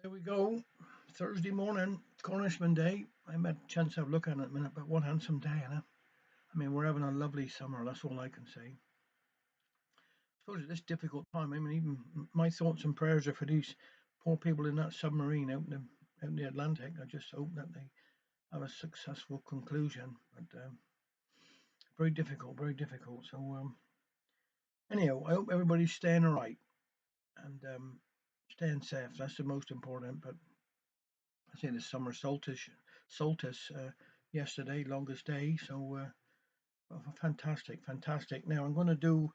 There we go. Thursday morning, Cornishman Day. I had a chance to have a look at it in a minute, but what handsome day, innit? I mean, we're having a lovely summer, that's all I can say. I suppose at this difficult time, I mean, even my thoughts and prayers are for these poor people in that submarine out in the Atlantic. I just hope that they have a successful conclusion. But very difficult, very difficult. So, anyhow, I hope everybody's staying all right and staying safe. That's the most important. But I say the summer solstice yesterday, longest day. So fantastic, fantastic. Now I'm going to do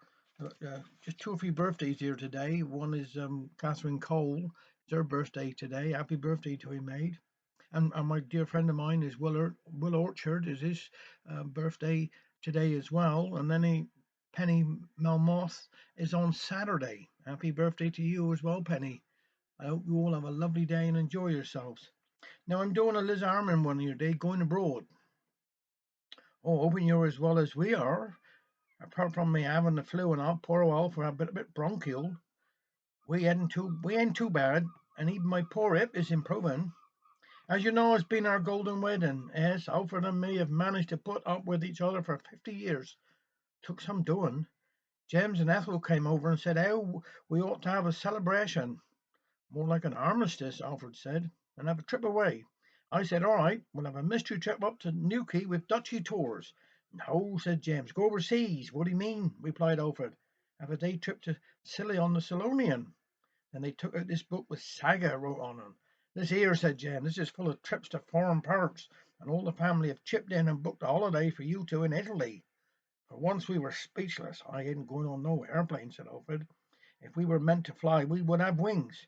just two or three birthdays here today. One is Catherine Cole. It's her birthday today. Happy birthday to her, maid. And my dear friend of mine is Will Orchard. Is his birthday today as well. And then Penny Melmoth is on Saturday. Happy birthday to you as well, Penny. I hope you all have a lovely day and enjoy yourselves. Now I'm doing a Liz Armin one here today, going abroad. Oh, hoping you're as well as we are. Apart from me having the flu and all, poor old for a bit bronchial. We ain't too bad, and even my poor hip is improving. As you know, it's been our golden wedding. Yes, Alfred and me have managed to put up with each other for 50 years. Took some doing. James and Ethel came over and said how we ought to have a celebration. More like an armistice, Alfred said, and have a trip away. I said, all right, we'll have a mystery trip up to Newquay with Dutchy tours. No, said James, go overseas. What do you mean? Replied Alfred. Have a day trip to Scilly on the Solonian. Then they took out this book with Saga wrote on it. This here, said James, this is full of trips to foreign parts, and all the family have chipped in and booked a holiday for you two in Italy. For once we were speechless. I ain't going on no airplane, said Alfred. If we were meant to fly, we would have wings.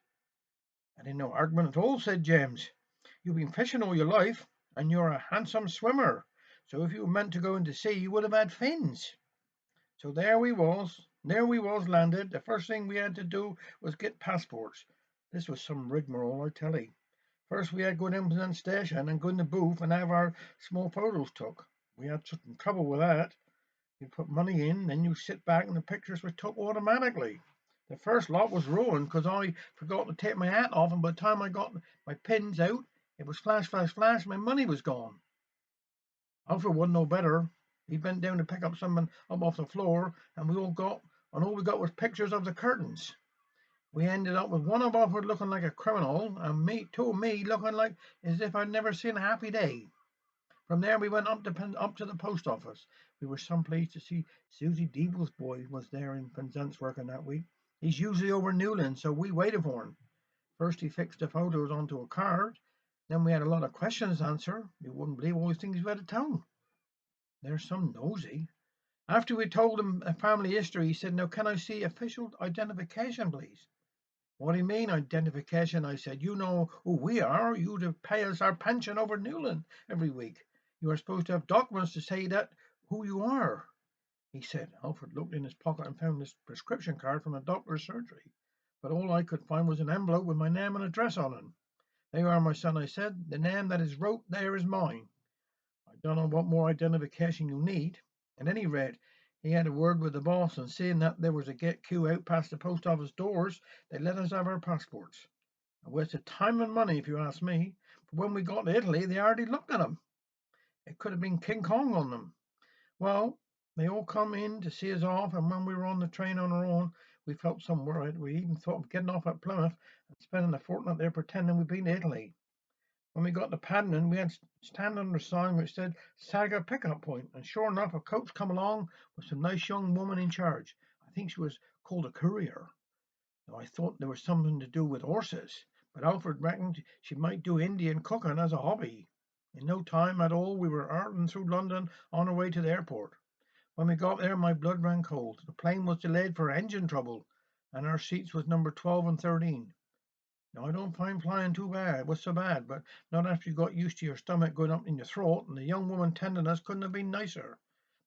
"That ain't no argument at all," said James. "You've been fishing all your life, and you're a handsome swimmer. So if you were meant to go into sea, you would have had fins." So there we was landed. The first thing we had to do was get passports. This was some rigmarole, I tell 'ee. First we had to go down to the station and go in the booth and have our small photos took. We had some trouble with that. You put money in, then you sit back and the pictures were took automatically. The first lot was ruined because I forgot to take my hat off, and by the time I got my pins out, it was flash, flash, flash, my money was gone. Alfred wasn't no better. He bent down to pick up something up off the floor, and all we got was pictures of the curtains. We ended up with one of Alfred looking like a criminal, and two of me looking like as if I'd never seen a happy day. From there we went up to the post office. We were someplace to see Susie Deeble's boy was there in Penzance working that week. He's usually over Newland, so we waited for him. First he fixed the photos onto a card. Then we had a lot of questions to answer. You wouldn't believe all the things we had to tell. There's some nosy. After we told him a family history, he said, "Now can I see official identification, please?" "What do you mean identification?" I said. "You know who we are. You to pay us our pension over Newland every week. You are supposed to have documents to say that who you are." He said. Alfred looked in his pocket and found this prescription card from a doctor's surgery. But all I could find was an envelope with my name and address on it. "There you are, my son," I said. "The name that is wrote there is mine. I don't know what more identification you need." At any rate, he had a word with the boss, and seeing that there was a get queue out past the post office doors, they let us have our passports. A waste of time and money, if you ask me. But when we got to Italy, they hardly looked at them. It could have been King Kong on them. Well, they all come in to see us off, and when we were on the train on our own, we felt some worried. We even thought of getting off at Plymouth and spending a fortnight there pretending we'd been to Italy. When we got to Paddington, we had to stand under a sign which said Saga Pickup Point, and sure enough, a coach come along with some nice young woman in charge. I think she was called a courier. Now, I thought there was something to do with horses, but Alfred reckoned she might do Indian cooking as a hobby. In no time at all, we were hurtling through London on our way to the airport. When we got there, my blood ran cold. The plane was delayed for engine trouble, and our seats was number 12 and 13. Now, I don't find flying too bad. It was so bad, but not after you got used to your stomach going up in your throat, and the young woman tending us couldn't have been nicer.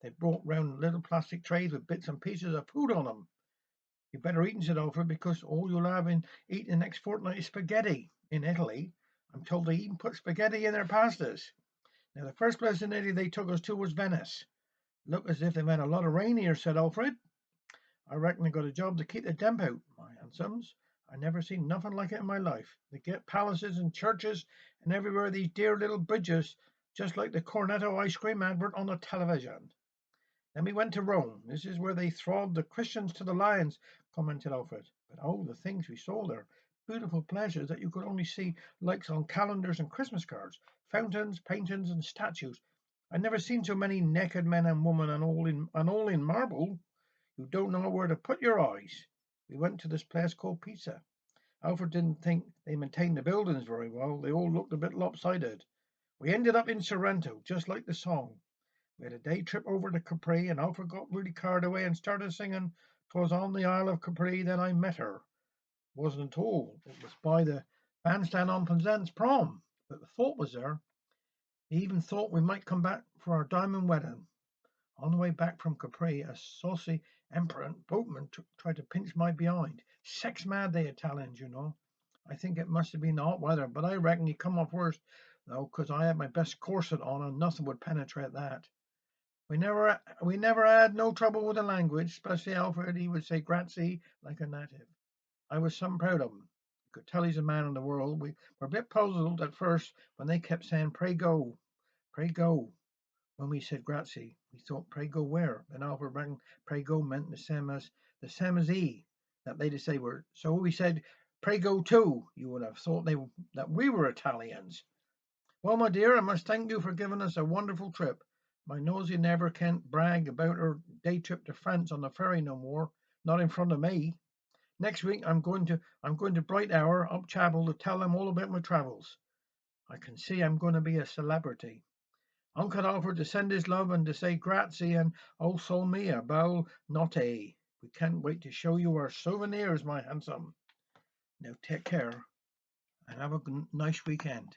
They brought round little plastic trays with bits and pieces of food on them. "You better eat," said Alfred, "because all you'll have eat the next fortnight is spaghetti. In Italy, I'm told they even put spaghetti in their pastas." Now, the first place in Italy they took us to was Venice. "Look as if they've had a lot of rain here," said Alfred. "I reckon they got a job to keep the damp out, my handsomes. I never seen nothing like it in my life. They get palaces and churches and everywhere these dear little bridges, just like the Cornetto ice cream advert on the television. Then we went to Rome. This is where they thralled the Christians to the lions, commented Alfred. But oh, the things we saw there. Beautiful pleasures that you could only see like on calendars and Christmas cards. Fountains, paintings, and statues. I never seen so many naked men and women and all in marble. You don't know where to put your eyes. We went to this place called Pizza. Alfred didn't think they maintained the buildings very well. They all looked a bit lopsided. We ended up in Sorrento, just like the song. We had a day trip over to Capri, and Alfred got really carried away and started singing "'Twas on the Isle of Capri that I met her." Wasn't at all. It was by the bandstand on Penzance prom. But the thought was there. He even thought we might come back for our diamond wedding. On the way back from Capri, a saucy emperor boatman tried to pinch my behind. Sex mad, they Italians, you know. I think it must have been the hot weather, but I reckon he come off worse, though, 'cause I had my best corset on and nothing would penetrate that. We never had no trouble with the language, especially Alfred. He would say grazie like a native. I was some proud of him. You could tell he's a man of the world. We were a bit puzzled at first when they kept saying pray go, pray go. When we said grazie, we thought pray go where? And Alfred reckoned pray go meant the same as E that they say were. So we said pray go too. You would have thought that we were Italians. Well, my dear, I must thank you for giving us a wonderful trip. My nosy never can't brag about her day trip to France on the ferry no more, not in front of me. Next week I'm going to Bright Hour up Chapel to tell them all about my travels. I can see I'm going to be a celebrity. Uncle Alfred to send his love and to say grazie and oh sol mia, bel notte. We can't wait to show you our souvenirs, my handsome. Now take care and have a nice weekend.